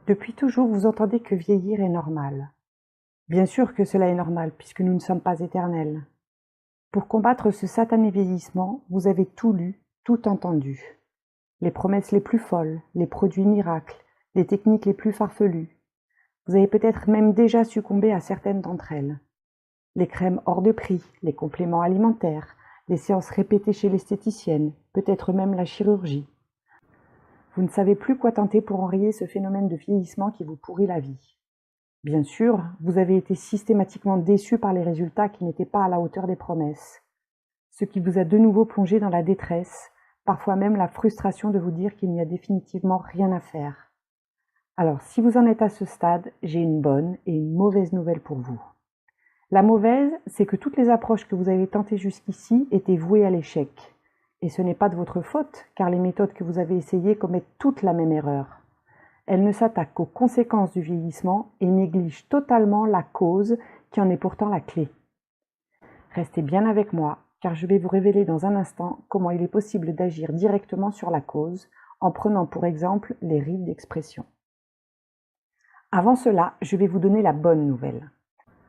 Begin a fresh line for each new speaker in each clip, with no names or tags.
Depuis toujours, vous entendez que vieillir est normal. Bien sûr que cela est normal, puisque nous ne sommes pas éternels. Pour combattre ce satané vieillissement, vous avez tout lu, tout entendu. Les promesses les plus folles, les produits miracles, les techniques les plus farfelues. Vous avez peut-être même déjà succombé à certaines d'entre elles. Les crèmes hors de prix, les compléments alimentaires, les séances répétées chez l'esthéticienne, peut-être même la chirurgie. Vous ne savez plus quoi tenter pour enrayer ce phénomène de vieillissement qui vous pourrit la vie. Bien sûr, vous avez été systématiquement déçu par les résultats qui n'étaient pas à la hauteur des promesses, ce qui vous a de nouveau plongé dans la détresse, parfois même la frustration de vous dire qu'il n'y a définitivement rien à faire. Alors, si vous en êtes à ce stade, j'ai une bonne et une mauvaise nouvelle pour vous. La mauvaise, c'est que toutes les approches que vous avez tentées jusqu'ici étaient vouées à l'échec. Et ce n'est pas de votre faute, car les méthodes que vous avez essayées commettent toutes la même erreur. Elles ne s'attaquent qu'aux conséquences du vieillissement et négligent totalement la cause qui en est pourtant la clé. Restez bien avec moi, car je vais vous révéler dans un instant comment il est possible d'agir directement sur la cause, en prenant pour exemple les rites d'expression. Avant cela, je vais vous donner la bonne nouvelle.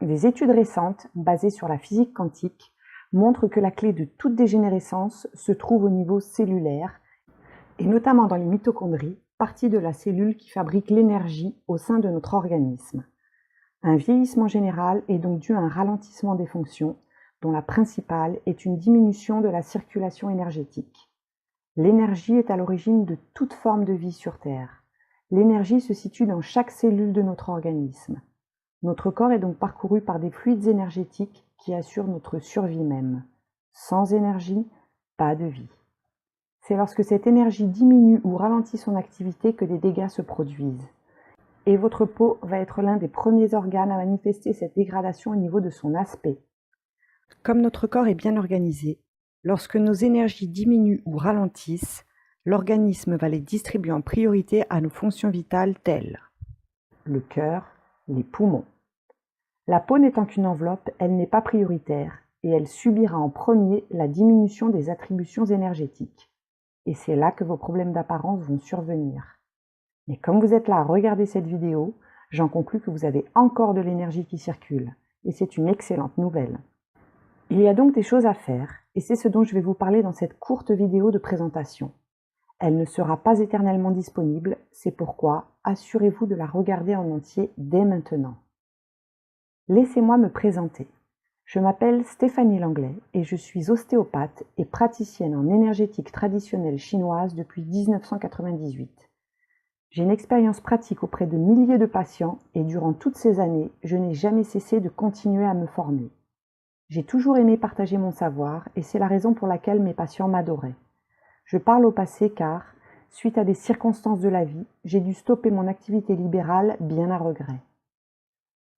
Des études récentes, basées sur la physique quantique, montrent que la clé de toute dégénérescence se trouve au niveau cellulaire, et notamment dans les mitochondries, partie de la cellule qui fabrique l'énergie au sein de notre organisme. Un vieillissement général est donc dû à un ralentissement des fonctions, dont la principale est une diminution de la circulation énergétique. L'énergie est à l'origine de toute forme de vie sur Terre. L'énergie se situe dans chaque cellule de notre organisme. Notre corps est donc parcouru par des fluides énergétiques qui assurent notre survie même. Sans énergie, pas de vie. C'est lorsque cette énergie diminue ou ralentit son activité que des dégâts se produisent. Et votre peau va être l'un des premiers organes à manifester cette dégradation au niveau de son aspect. Comme notre corps est bien organisé, lorsque nos énergies diminuent ou ralentissent, l'organisme va les distribuer en priorité à nos fonctions vitales telles le cœur, les poumons. La peau n'étant qu'une enveloppe, elle n'est pas prioritaire et elle subira en premier la diminution des attributions énergétiques. Et c'est là que vos problèmes d'apparence vont survenir. Mais comme vous êtes là à regarder cette vidéo, j'en conclus que vous avez encore de l'énergie qui circule, et c'est une excellente nouvelle. Il y a donc des choses à faire, et c'est ce dont je vais vous parler dans cette courte vidéo de présentation. Elle ne sera pas éternellement disponible, c'est pourquoi assurez-vous de la regarder en entier dès maintenant. Laissez-moi me présenter. Je m'appelle Stéphanie Langlais et je suis ostéopathe et praticienne en énergétique traditionnelle chinoise depuis 1998. J'ai une expérience pratique auprès de milliers de patients et durant toutes ces années, je n'ai jamais cessé de continuer à me former. J'ai toujours aimé partager mon savoir et c'est la raison pour laquelle mes patients m'adoraient. Je parle au passé car, suite à des circonstances de la vie, j'ai dû stopper mon activité libérale bien à regret.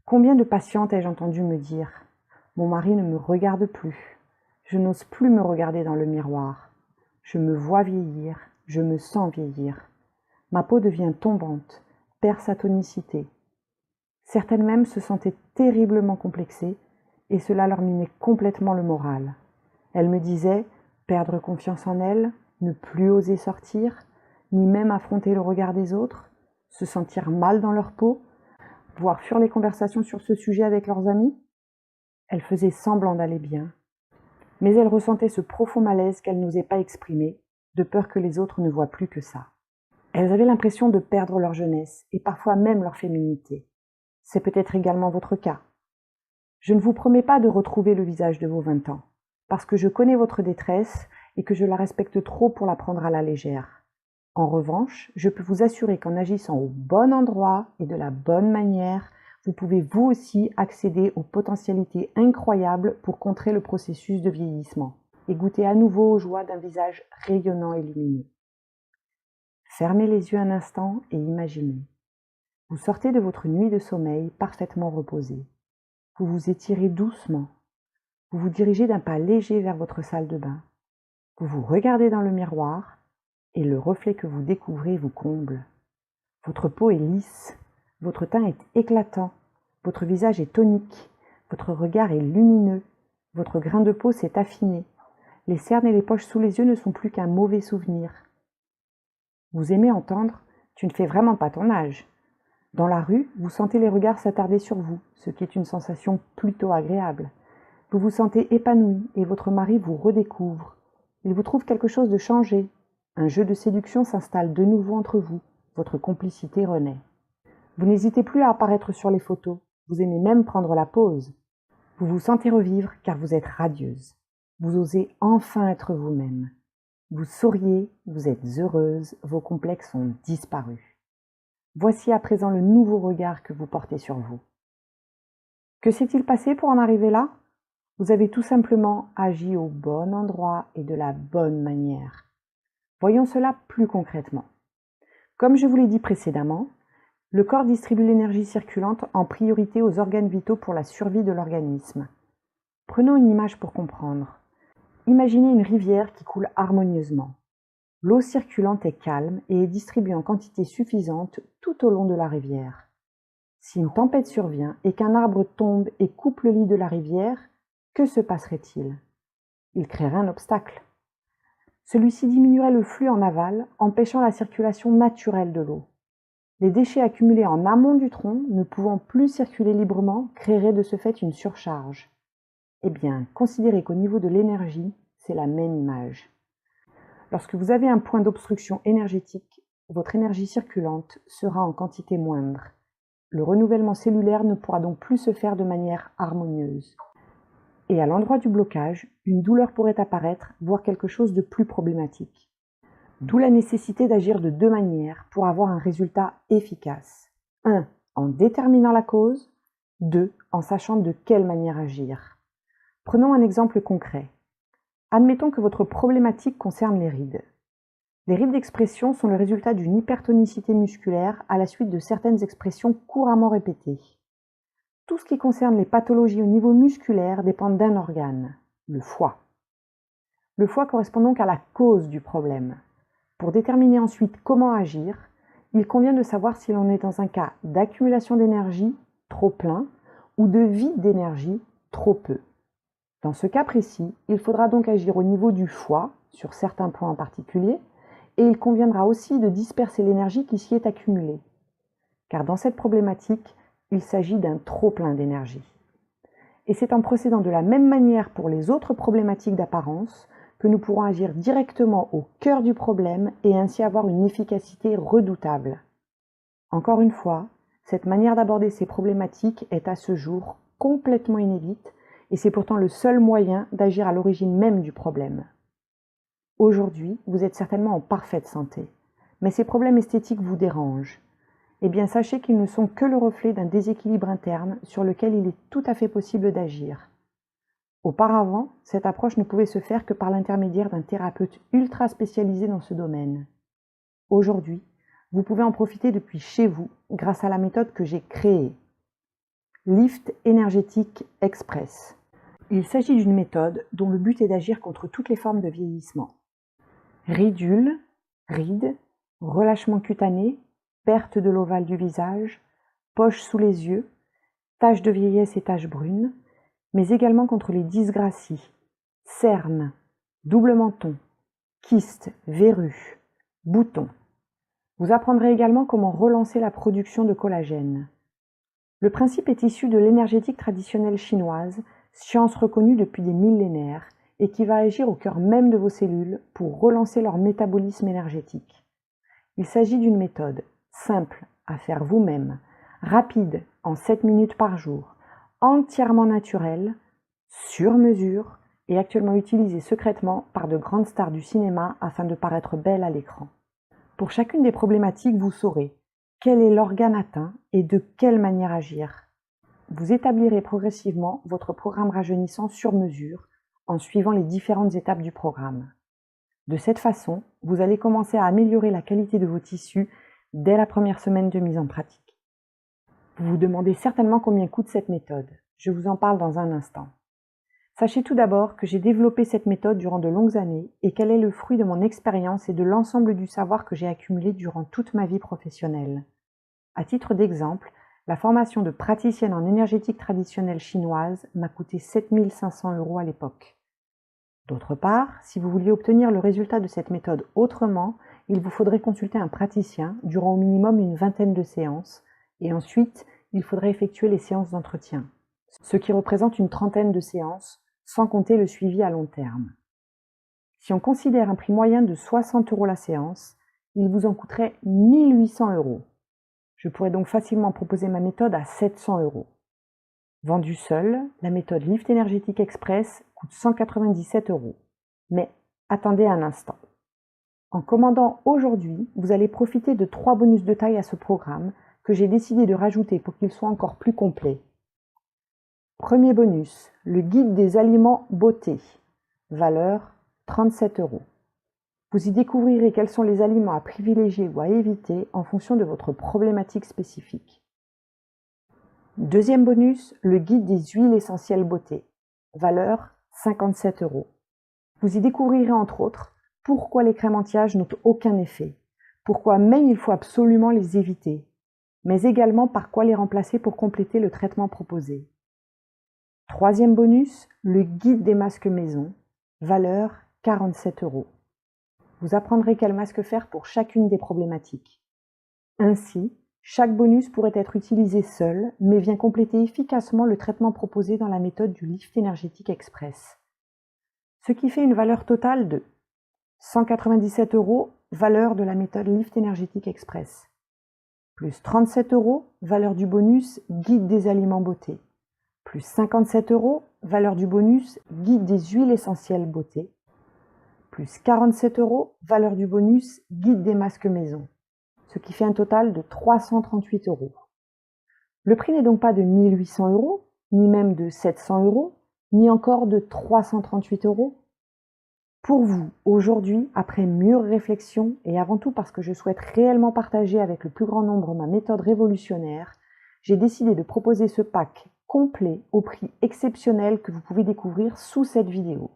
Combien de patientes ai-je entendu me dire « Mon mari ne me regarde plus. Je n'ose plus me regarder dans le miroir. Je me vois vieillir, je me sens vieillir. Ma peau devient tombante, perd sa tonicité. » Certaines même se sentaient terriblement complexées et cela leur minait complètement le moral. Elles me disaient perdre confiance en elles, ne plus oser sortir, ni même affronter le regard des autres, se sentir mal dans leur peau, voire fuir les conversations sur ce sujet avec leurs amis. Elles faisaient semblant d'aller bien, mais elles ressentaient ce profond malaise qu'elles n'osaient pas exprimer, de peur que les autres ne voient plus que ça. Elles avaient l'impression de perdre leur jeunesse, et parfois même leur féminité. C'est peut-être également votre cas. Je ne vous promets pas de retrouver le visage de vos 20 ans, parce que je connais votre détresse et que je la respecte trop pour la prendre à la légère. En revanche, je peux vous assurer qu'en agissant au bon endroit et de la bonne manière, vous pouvez vous aussi accéder aux potentialités incroyables pour contrer le processus de vieillissement et goûter à nouveau aux joies d'un visage rayonnant et lumineux. Fermez les yeux un instant et imaginez. Vous sortez de votre nuit de sommeil parfaitement reposé. Vous vous étirez doucement. Vous vous dirigez d'un pas léger vers votre salle de bain. Vous vous regardez dans le miroir et le reflet que vous découvrez vous comble. Votre peau est lisse, votre teint est éclatant, votre visage est tonique, votre regard est lumineux, votre grain de peau s'est affiné. Les cernes et les poches sous les yeux ne sont plus qu'un mauvais souvenir. Vous aimez entendre « tu ne fais vraiment pas ton âge ». Dans la rue, vous sentez les regards s'attarder sur vous, ce qui est une sensation plutôt agréable. Vous vous sentez épanoui et votre mari vous redécouvre. Il vous trouve quelque chose de changé. Un jeu de séduction s'installe de nouveau entre vous. Votre complicité renaît. Vous n'hésitez plus à apparaître sur les photos. Vous aimez même prendre la pose. Vous vous sentez revivre car vous êtes radieuse. Vous osez enfin être vous-même. Vous souriez, vous êtes heureuse, vos complexes ont disparu. Voici à présent le nouveau regard que vous portez sur vous. Que s'est-il passé pour en arriver là ? Vous avez tout simplement agi au bon endroit et de la bonne manière. Voyons cela plus concrètement. Comme je vous l'ai dit précédemment, le corps distribue l'énergie circulante en priorité aux organes vitaux pour la survie de l'organisme. Prenons une image pour comprendre. Imaginez une rivière qui coule harmonieusement. L'eau circulante est calme et est distribuée en quantité suffisante tout au long de la rivière. Si une tempête survient et qu'un arbre tombe et coupe le lit de la rivière, que se passerait-il ? Il créerait un obstacle. Celui-ci diminuerait le flux en aval, empêchant la circulation naturelle de l'eau. Les déchets accumulés en amont du tronc, ne pouvant plus circuler librement, créeraient de ce fait une surcharge. Eh bien, considérez qu'au niveau de l'énergie, c'est la même image. Lorsque vous avez un point d'obstruction énergétique, votre énergie circulante sera en quantité moindre. Le renouvellement cellulaire ne pourra donc plus se faire de manière harmonieuse. Et à l'endroit du blocage, une douleur pourrait apparaître, voire quelque chose de plus problématique. D'où la nécessité d'agir de deux manières pour avoir un résultat efficace. 1. En déterminant la cause. 2. En sachant de quelle manière agir. Prenons un exemple concret. Admettons que votre problématique concerne les rides. Les rides d'expression sont le résultat d'une hypertonicité musculaire à la suite de certaines expressions couramment répétées. Tout ce qui concerne les pathologies au niveau musculaire dépend d'un organe, le foie. Le foie correspond donc à la cause du problème. Pour déterminer ensuite comment agir, il convient de savoir si l'on est dans un cas d'accumulation d'énergie, trop plein, ou de vide d'énergie, trop peu. Dans ce cas précis, il faudra donc agir au niveau du foie, sur certains points en particulier, et il conviendra aussi de disperser l'énergie qui s'y est accumulée. Car dans cette problématique, il s'agit d'un trop-plein d'énergie. Et c'est en procédant de la même manière pour les autres problématiques d'apparence que nous pourrons agir directement au cœur du problème et ainsi avoir une efficacité redoutable. Encore une fois, cette manière d'aborder ces problématiques est à ce jour complètement inédite et c'est pourtant le seul moyen d'agir à l'origine même du problème. Aujourd'hui, vous êtes certainement en parfaite santé, mais ces problèmes esthétiques vous dérangent. Eh bien, sachez qu'ils ne sont que le reflet d'un déséquilibre interne sur lequel il est tout à fait possible d'agir. Auparavant, cette approche ne pouvait se faire que par l'intermédiaire d'un thérapeute ultra spécialisé dans ce domaine. Aujourd'hui, vous pouvez en profiter depuis chez vous grâce à la méthode que j'ai créée. Lift énergétique express. Il s'agit d'une méthode dont le but est d'agir contre toutes les formes de vieillissement. Ridules, rides, relâchement cutané, perte de l'ovale du visage, poches sous les yeux, taches de vieillesse et taches brunes, mais également contre les dysgraphies, cernes, double menton, kystes, verrues, boutons. Vous apprendrez également comment relancer la production de collagène. Le principe est issu de l'énergétique traditionnelle chinoise, science reconnue depuis des millénaires, et qui va agir au cœur même de vos cellules pour relancer leur métabolisme énergétique. Il s'agit d'une méthode simple à faire vous-même, rapide en 7 minutes par jour, entièrement naturelle, sur mesure et actuellement utilisée secrètement par de grandes stars du cinéma afin de paraître belle à l'écran. Pour chacune des problématiques, vous saurez quel est l'organe atteint et de quelle manière agir. Vous établirez progressivement votre programme rajeunissant sur mesure en suivant les différentes étapes du programme. De cette façon, vous allez commencer à améliorer la qualité de vos tissus dès la première semaine de mise en pratique. Vous vous demandez certainement combien coûte cette méthode. Je vous en parle dans un instant. Sachez tout d'abord que j'ai développé cette méthode durant de longues années et qu'elle est le fruit de mon expérience et de l'ensemble du savoir que j'ai accumulé durant toute ma vie professionnelle. À titre d'exemple, la formation de praticienne en énergétique traditionnelle chinoise m'a coûté 7 500 € à l'époque. D'autre part, si vous vouliez obtenir le résultat de cette méthode autrement, il vous faudrait consulter un praticien durant au minimum une vingtaine de séances Et ensuite, il faudrait effectuer les séances d'entretien, ce qui représente une trentaine de séances, sans compter le suivi à long terme. Si on considère un prix moyen de 60 € la séance, il vous en coûterait 1 800 €. Je pourrais donc facilement proposer ma méthode à 700 €. Vendue seule, la méthode Lift Énergétique Express coûte 197 €. Mais attendez un instant. En commandant aujourd'hui, vous allez profiter de 3 bonus de taille à ce programme que j'ai décidé de rajouter pour qu'il soit encore plus complet. Premier bonus, le guide des aliments beauté, valeur 37 €. Vous y découvrirez quels sont les aliments à privilégier ou à éviter en fonction de votre problématique spécifique. Deuxième bonus, le guide des huiles essentielles beauté, valeur 57 €. Vous y découvrirez entre autres pourquoi les crèmes anti-âge n'ont aucun effet, pourquoi même il faut absolument les éviter, mais également par quoi les remplacer pour compléter le traitement proposé. Troisième bonus, le guide des masques maison, valeur 47 €. Vous apprendrez quel masque faire pour chacune des problématiques. Ainsi, chaque bonus pourrait être utilisé seul, mais vient compléter efficacement le traitement proposé dans la méthode du Lift Énergétique Express. Ce qui fait une valeur totale de 197 €, valeur de la méthode Lift Énergétique Express, plus 37 €, valeur du bonus Guide des aliments beauté, plus 57 €, valeur du bonus Guide des huiles essentielles beauté, plus 47 €, valeur du bonus Guide des masques maison, ce qui fait un total de 338 €. Le prix n'est donc pas de 1 800 €, ni même de 700 €, ni encore de 338 €. Pour vous, aujourd'hui, après mûre réflexion, et avant tout parce que je souhaite réellement partager avec le plus grand nombre ma méthode révolutionnaire, j'ai décidé de proposer ce pack complet au prix exceptionnel que vous pouvez découvrir sous cette vidéo.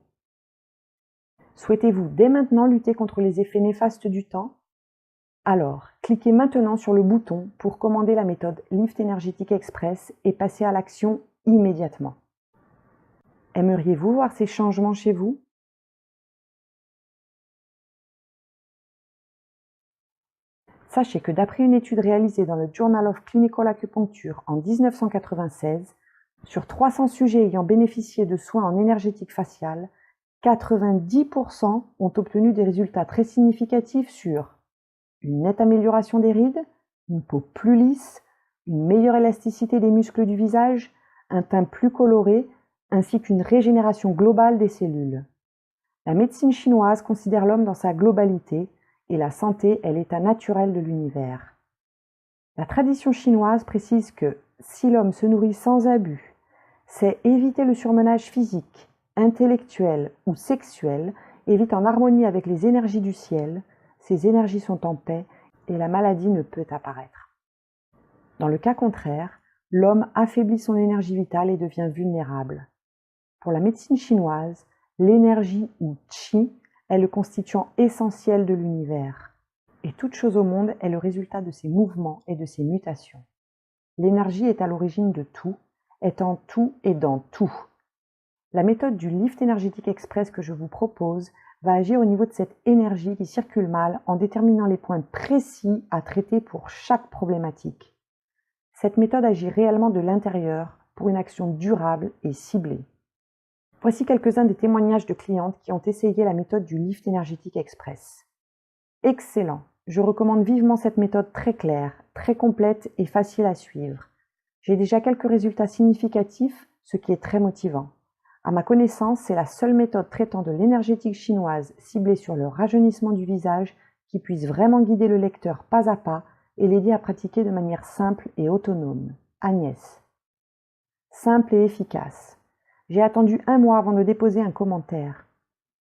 Souhaitez-vous dès maintenant lutter contre les effets néfastes du temps? Alors, cliquez maintenant sur le bouton pour commander la méthode Lift Énergétique Express et passer à l'action immédiatement. Aimeriez-vous voir ces changements chez vous? Sachez que d'après une étude réalisée dans le Journal of Clinical Acupuncture en 1996, sur 300 sujets ayant bénéficié de soins en énergétique faciale, 90% ont obtenu des résultats très significatifs sur une nette amélioration des rides, une peau plus lisse, une meilleure élasticité des muscles du visage, un teint plus coloré, ainsi qu'une régénération globale des cellules. La médecine chinoise considère l'homme dans sa globalité, et la santé est l'état naturel de l'univers. La tradition chinoise précise que si l'homme se nourrit sans abus, c'est éviter le surmenage physique, intellectuel ou sexuel, et vit en harmonie avec les énergies du ciel, ces énergies sont en paix et la maladie ne peut apparaître. Dans le cas contraire, l'homme affaiblit son énergie vitale et devient vulnérable. Pour la médecine chinoise, l'énergie ou qi est le constituant essentiel de l'univers. Et toute chose au monde est le résultat de ses mouvements et de ses mutations. L'énergie est à l'origine de tout, est en tout et dans tout. La méthode du Lift Énergétique Express que je vous propose va agir au niveau de cette énergie qui circule mal en déterminant les points précis à traiter pour chaque problématique. Cette méthode agit réellement de l'intérieur pour une action durable et ciblée. Voici quelques-uns des témoignages de clientes qui ont essayé la méthode du Lift Énergétique Express. Excellent! Je recommande vivement cette méthode très claire, très complète et facile à suivre. J'ai déjà quelques résultats significatifs, ce qui est très motivant. À ma connaissance, c'est la seule méthode traitant de l'énergétique chinoise ciblée sur le rajeunissement du visage qui puisse vraiment guider le lecteur pas à pas et l'aider à pratiquer de manière simple et autonome. Agnès. Simple et efficace. J'ai attendu 1 mois avant de déposer un commentaire.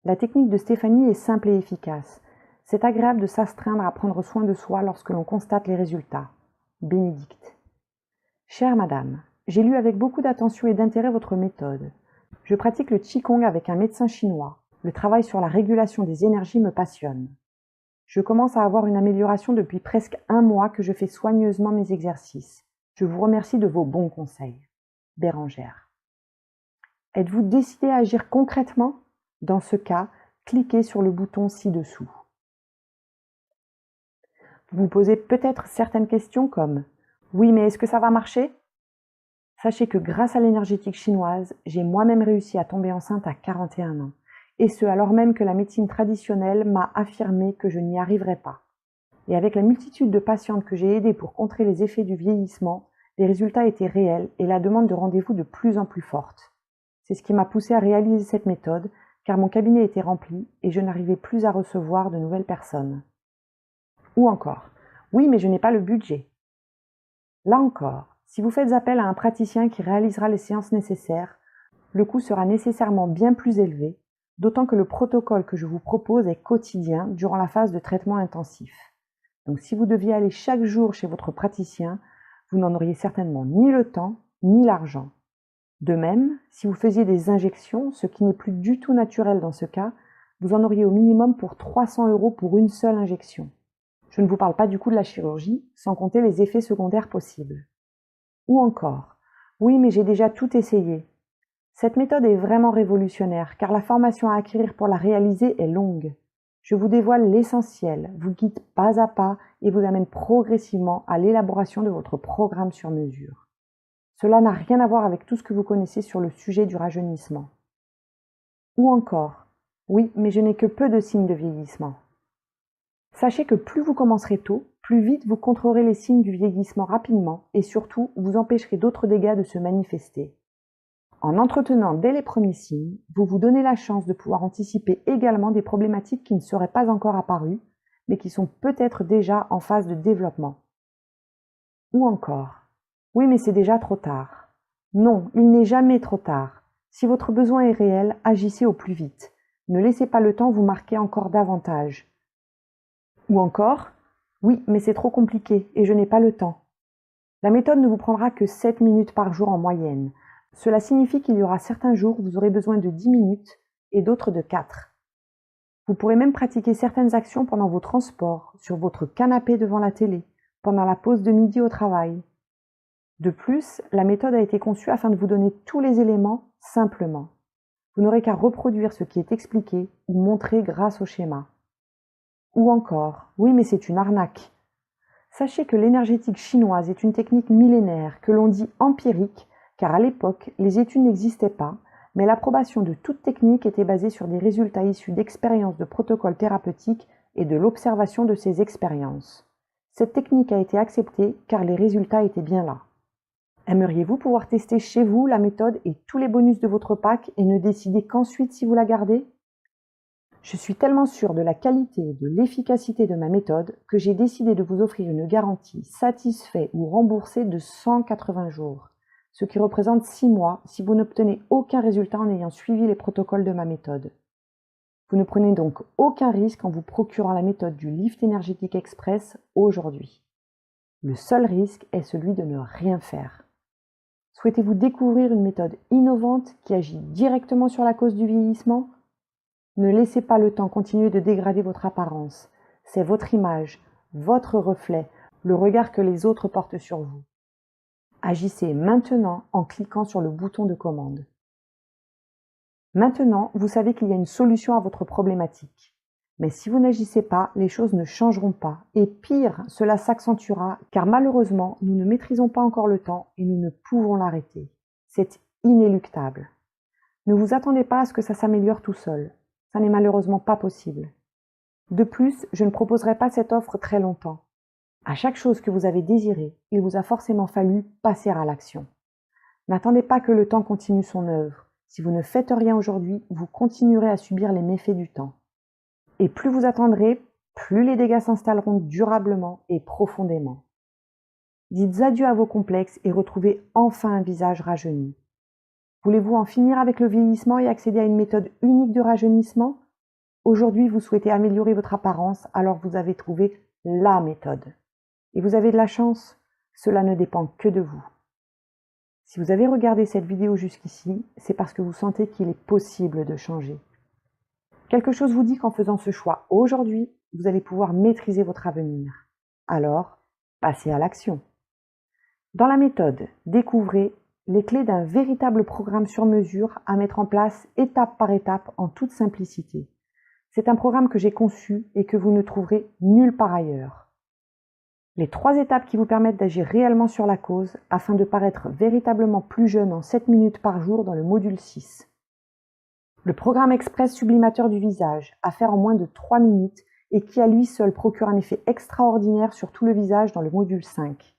La technique de Stéphanie est simple et efficace. C'est agréable de s'astreindre à prendre soin de soi lorsque l'on constate les résultats. Bénédicte. Chère madame, j'ai lu avec beaucoup d'attention et d'intérêt votre méthode. Je pratique le Qigong avec un médecin chinois. Le travail sur la régulation des énergies me passionne. Je commence à avoir une amélioration depuis presque 1 mois que je fais soigneusement mes exercices. Je vous remercie de vos bons conseils. Bérangère. Êtes-vous décidé à agir concrètement? Dans ce cas, cliquez sur le bouton ci-dessous. Vous vous posez peut-être certaines questions comme: Oui, mais est-ce que ça va marcher? Sachez que grâce à l'énergétique chinoise, j'ai moi-même réussi à tomber enceinte à 41 ans. Et ce, alors même que la médecine traditionnelle m'a affirmé que je n'y arriverais pas. Et avec la multitude de patientes que j'ai aidées pour contrer les effets du vieillissement, les résultats étaient réels et la demande de rendez-vous de plus en plus forte. C'est ce qui m'a poussée à réaliser cette méthode, car mon cabinet était rempli et je n'arrivais plus à recevoir de nouvelles personnes. Ou encore, oui, mais je n'ai pas le budget. Là encore, si vous faites appel à un praticien qui réalisera les séances nécessaires, le coût sera nécessairement bien plus élevé, d'autant que le protocole que je vous propose est quotidien durant la phase de traitement intensif. Donc si vous deviez aller chaque jour chez votre praticien, vous n'en auriez certainement ni le temps ni l'argent. De même, si vous faisiez des injections, ce qui n'est plus du tout naturel dans ce cas, vous en auriez au minimum pour 300 € pour une seule injection. Je ne vous parle pas du coût de la chirurgie, sans compter les effets secondaires possibles. Ou encore, oui, mais j'ai déjà tout essayé. Cette méthode est vraiment révolutionnaire, car la formation à acquérir pour la réaliser est longue. Je vous dévoile l'essentiel, vous guide pas à pas et vous amène progressivement à l'élaboration de votre programme sur mesure. Cela n'a rien à voir avec tout ce que vous connaissez sur le sujet du rajeunissement. Ou encore, oui, mais je n'ai que peu de signes de vieillissement. Sachez que plus vous commencerez tôt, plus vite vous contrôlerez les signes du vieillissement rapidement et surtout vous empêcherez d'autres dégâts de se manifester. En entretenant dès les premiers signes, vous vous donnez la chance de pouvoir anticiper également des problématiques qui ne seraient pas encore apparues, mais qui sont peut-être déjà en phase de développement. Ou encore, oui, mais c'est déjà trop tard. Non, il n'est jamais trop tard. Si votre besoin est réel, agissez au plus vite. Ne laissez pas le temps vous marquer encore davantage. Ou encore, oui, mais c'est trop compliqué et je n'ai pas le temps. La méthode ne vous prendra que 7 minutes par jour en moyenne. Cela signifie qu'il y aura certains jours où vous aurez besoin de 10 minutes et d'autres de 4. Vous pourrez même pratiquer certaines actions pendant vos transports, sur votre canapé devant la télé, pendant la pause de midi au travail. De plus, la méthode a été conçue afin de vous donner tous les éléments simplement. Vous n'aurez qu'à reproduire ce qui est expliqué ou montré grâce au schéma. Ou encore, oui, mais c'est une arnaque. Sachez que l'énergétique chinoise est une technique millénaire que l'on dit empirique, car à l'époque, les études n'existaient pas, mais l'approbation de toute technique était basée sur des résultats issus d'expériences de protocoles thérapeutiques et de l'observation de ces expériences. Cette technique a été acceptée car les résultats étaient bien là. Aimeriez-vous pouvoir tester chez vous la méthode et tous les bonus de votre pack et ne décider qu'ensuite si vous la gardez? Je suis tellement sûre de la qualité et de l'efficacité de ma méthode que j'ai décidé de vous offrir une garantie satisfait ou remboursé de 180 jours, ce qui représente 6 mois si vous n'obtenez aucun résultat en ayant suivi les protocoles de ma méthode. Vous ne prenez donc aucun risque en vous procurant la méthode du Lift Énergétique Express aujourd'hui. Le seul risque est celui de ne rien faire. Souhaitez-vous découvrir une méthode innovante qui agit directement sur la cause du vieillissement? Ne laissez pas le temps continuer de dégrader votre apparence. C'est votre image, votre reflet, le regard que les autres portent sur vous. Agissez maintenant en cliquant sur le bouton de commande. Maintenant, vous savez qu'il y a une solution à votre problématique. Mais si vous n'agissez pas, les choses ne changeront pas. Et pire, cela s'accentuera car malheureusement, nous ne maîtrisons pas encore le temps et nous ne pouvons l'arrêter. C'est inéluctable. Ne vous attendez pas à ce que ça s'améliore tout seul. Ça n'est malheureusement pas possible. De plus, je ne proposerai pas cette offre très longtemps. À chaque chose que vous avez désirée, il vous a forcément fallu passer à l'action. N'attendez pas que le temps continue son œuvre. Si vous ne faites rien aujourd'hui, vous continuerez à subir les méfaits du temps. Et plus vous attendrez, plus les dégâts s'installeront durablement et profondément. Dites adieu à vos complexes et retrouvez enfin un visage rajeuni. Voulez-vous en finir avec le vieillissement et accéder à une méthode unique de rajeunissement? Aujourd'hui, vous souhaitez améliorer votre apparence, alors vous avez trouvé la méthode. Et vous avez de la chance, cela ne dépend que de vous. Si vous avez regardé cette vidéo jusqu'ici, c'est parce que vous sentez qu'il est possible de changer. Quelque chose vous dit qu'en faisant ce choix aujourd'hui, vous allez pouvoir maîtriser votre avenir. Alors, passez à l'action. Dans la méthode, découvrez les clés d'un véritable programme sur mesure à mettre en place étape par étape en toute simplicité. C'est un programme que j'ai conçu et que vous ne trouverez nulle part ailleurs. Les 3 étapes qui vous permettent d'agir réellement sur la cause afin de paraître véritablement plus jeune en 7 minutes par jour dans le module 6. Le programme express sublimateur du visage, à faire en moins de 3 minutes et qui à lui seul procure un effet extraordinaire sur tout le visage dans le module 5.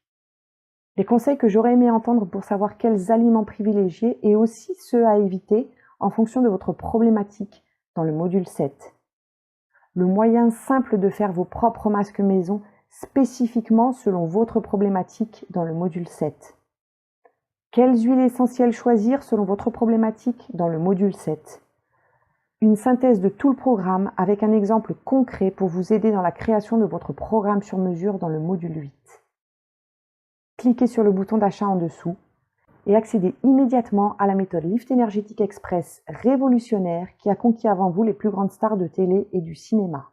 Les conseils que j'aurais aimé entendre pour savoir quels aliments privilégier et aussi ceux à éviter en fonction de votre problématique dans le module 7. Le moyen simple de faire vos propres masques maison spécifiquement selon votre problématique dans le module 7. Quelles huiles essentielles choisir selon votre problématique dans le module 7. Une synthèse de tout le programme avec un exemple concret pour vous aider dans la création de votre programme sur mesure dans le module 8. Cliquez sur le bouton d'achat en dessous et accédez immédiatement à la méthode Lift Énergétique Express révolutionnaire qui a conquis avant vous les plus grandes stars de télé et du cinéma.